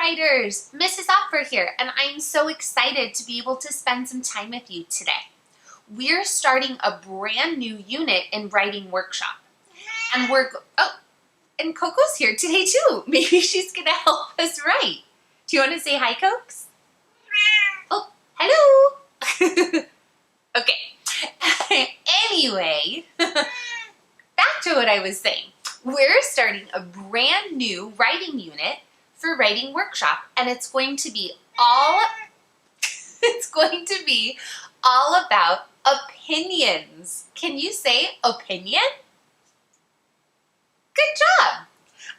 writers, Mrs. Opfer here, and I'm so excited to be able to spend some time with you today. We're starting a brand new unit in writing workshop, and and Coco's here today too. Maybe she's gonna help us write. Do you want to say hi, Cokes? Oh, hello. Okay. Anyway, back to what I was saying. We're starting a brand new writing unit for writing workshop, and it's going to be all about opinions. Can you say opinion? Good job.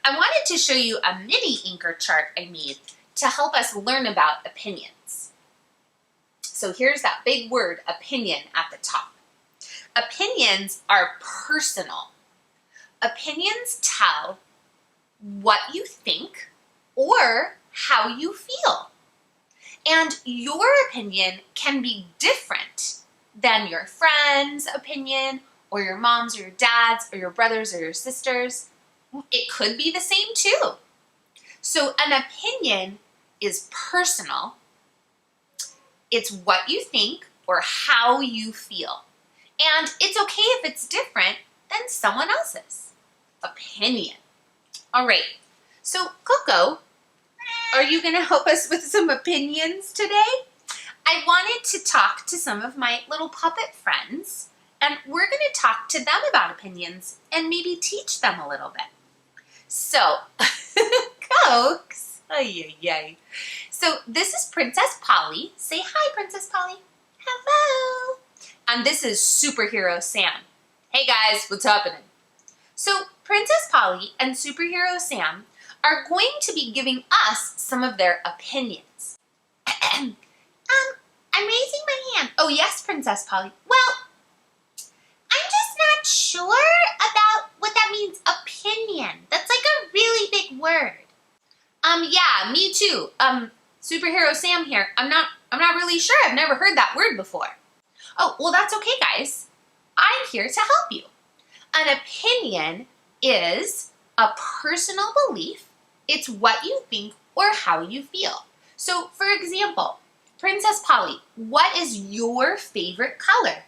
I wanted to show you a mini anchor chart I made to help us learn about opinions. So here's that big word, opinion, at the top. Opinions are personal. Opinions tell what you think or how you feel. And your opinion can be different than your friend's opinion or your mom's or your dad's or your brother's or your sister's. It could be the same too. So an opinion is personal. It's what you think or how you feel. And it's okay if it's different than someone else's opinion. All right, so Coco, are you gonna help us with some opinions today? I wanted to talk to some of my little puppet friends, and we're gonna talk to them about opinions and maybe teach them a little bit. So, Cokes, So this is Princess Polly. Say hi, Princess Polly. Hello. And this is Superhero Sam. Hey guys, what's happening? So Princess Polly and Superhero Sam are going to be giving us some of their opinions. I'm raising my hand. Oh yes, Princess Polly. Well, I'm just not sure about what that means, opinion. That's like a really big word. Yeah, me too. Superhero Sam here. I'm not really sure. I've never heard that word before. Oh, well that's okay, guys. I'm here to help you. An opinion is a personal belief. It's what you think or how you feel. So, for example, Princess Polly, what is your favorite color?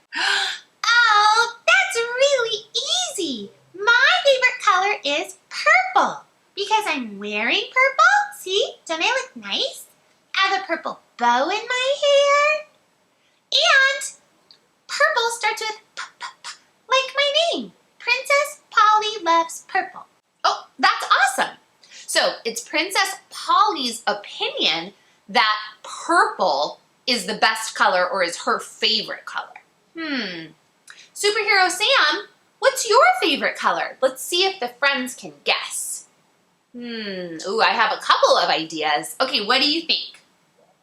Oh, that's really easy. My favorite color is purple because I'm wearing purple. See, don't I look nice? I have a purple bow in my hair. And purple starts with p, like my name. Princess Polly loves purple. Oh, that's awesome. So it's Princess Polly's opinion that purple is the best color or is her favorite color. Superhero Sam, what's your favorite color? Let's see if the friends can guess. Ooh, I have a couple of ideas. Okay, what do you think?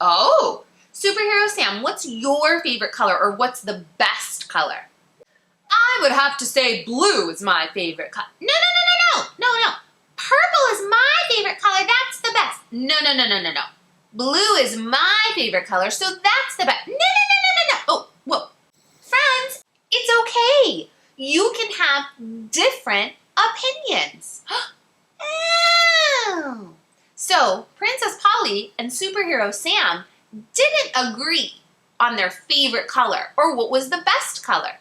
Oh, Superhero Sam, what's your favorite color or what's the best color? I would have to say blue is my favorite color. No. Purple is my favorite color. That's the best. No. Blue is my favorite color, so that's the best. No. Oh, whoa. Friends, it's okay. You can have different opinions. Oh. So, Princess Polly and Superhero Sam didn't agree on their favorite color or what was the best color.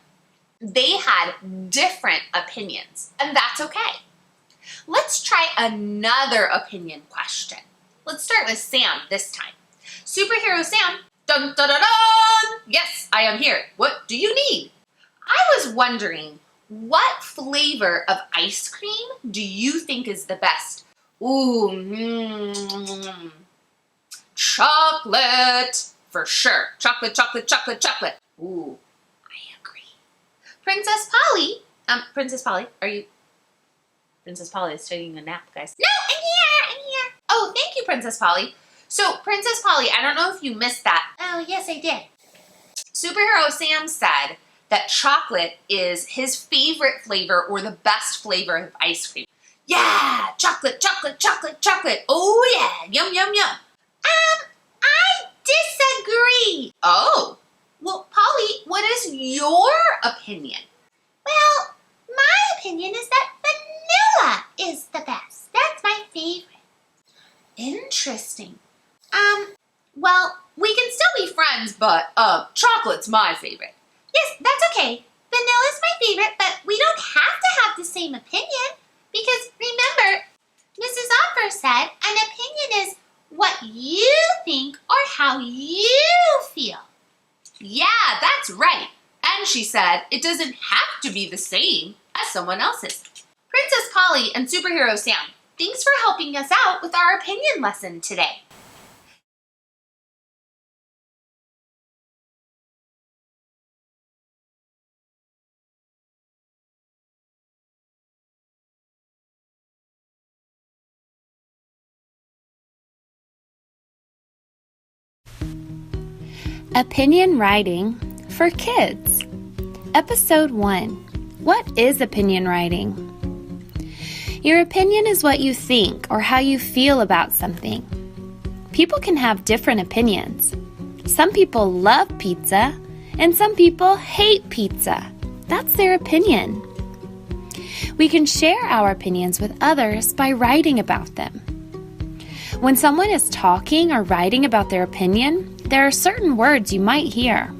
They had different opinions, and that's okay. Let's try another opinion question. Let's start with Sam this time. Superhero Sam, dun dun dun dun! Yes, I am here. What do you need? I was wondering, what flavor of ice cream do you think is the best? Ooh, chocolate, for sure. Chocolate. Ooh, I agree. Princess Polly, are you? Princess Polly is taking a nap, guys. No, I'm here. Oh, thank you, Princess Polly. So, Princess Polly, I don't know if you missed that. Oh, yes, I did. Superhero Sam said that chocolate is his favorite flavor or the best flavor of ice cream. Yeah, chocolate. Oh, yeah, yum. I disagree. Oh, well, Polly, what is your opinion? Well, my opinion is that vanilla is the best. That's my favorite. Interesting. Well, we can still be friends, but, chocolate's my favorite. Yes, that's okay. Vanilla's my favorite, but we don't have to have the same opinion. Because remember, Mrs. Opfer said an opinion is what you think or how you feel. Yeah, that's right. And she said it doesn't have to be the same as someone else's. Princess Polly and Superhero Sam, thanks for helping us out with our opinion lesson today. Opinion Writing for Kids. Episode 1. What is opinion writing? Your opinion is what you think or how you feel about something. People can have different opinions. Some people love pizza and some people hate pizza. That's their opinion. We can share our opinions with others by writing about them. When someone is talking or writing about their opinion, there are certain words you might hear.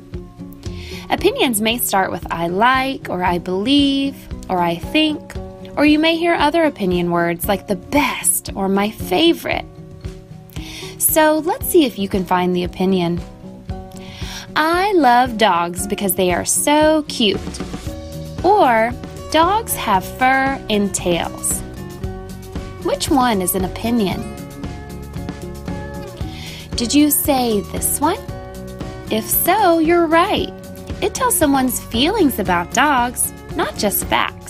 Opinions may start with I like, or I believe, or I think, or you may hear other opinion words like the best or my favorite. So let's see if you can find the opinion. I love dogs because they are so cute. Or dogs have fur and tails. Which one is an opinion? Did you say this one? If so, you're right. It tells someone's feelings about dogs, not just facts.